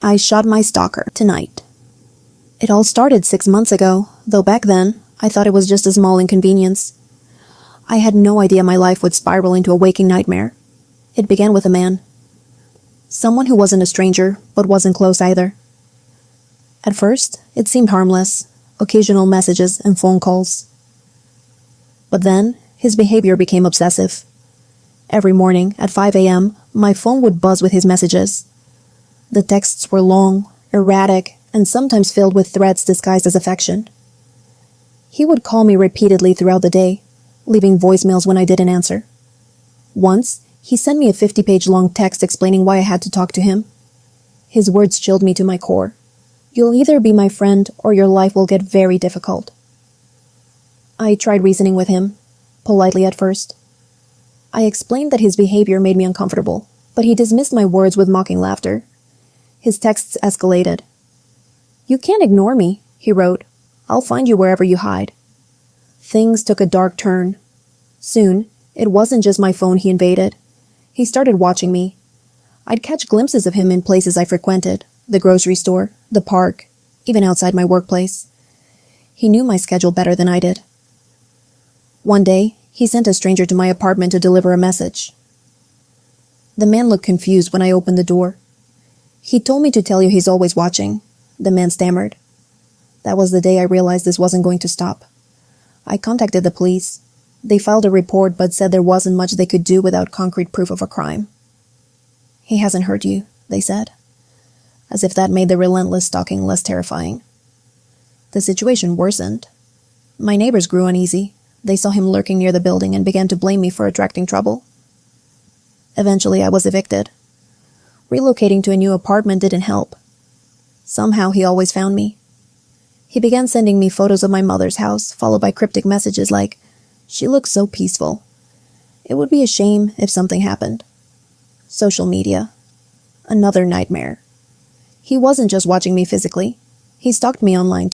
I shot my stalker tonight. It all started 6 months ago, though back then, I thought it was just a small inconvenience. I had no idea my life would spiral into a waking nightmare. It began with a man. Someone who wasn't a stranger, but wasn't close either. At first, it seemed harmless, occasional messages and phone calls. But then, his behavior became obsessive. Every morning, at 5 a.m., my phone would buzz with his messages. The texts were long, erratic, and sometimes filled with threats disguised as affection. He would call me repeatedly throughout the day, leaving voicemails when I didn't answer. Once, he sent me a 50-page long text explaining why I had to talk to him. His words chilled me to my core. You'll either be my friend or your life will get very difficult. I tried reasoning with him, politely at first. I explained that his behavior made me uncomfortable, but he dismissed my words with mocking laughter. His texts escalated. You can't ignore me, he wrote. I'll find you wherever you hide. Things took a dark turn. Soon, it wasn't just my phone he invaded. He started watching me. I'd catch glimpses of him in places I frequented, the grocery store, the park, even outside my workplace. He knew my schedule better than I did. One day, he sent a stranger to my apartment to deliver a message. The man looked confused when I opened the door. He told me to tell you he's always watching, the man stammered. That was the day I realized this wasn't going to stop. I contacted the police. They filed a report but said there wasn't much they could do without concrete proof of a crime. He hasn't hurt you, they said, as if that made the relentless stalking less terrifying. The situation worsened. My neighbors grew uneasy. They saw him lurking near the building and began to blame me for attracting trouble. Eventually, I was evicted. Relocating to a new apartment didn't help. Somehow, he always found me. He began sending me photos of my mother's house, followed by cryptic messages like, "She looks so peaceful. It would be a shame if something happened." Social media. Another nightmare. He wasn't just watching me physically. He stalked me online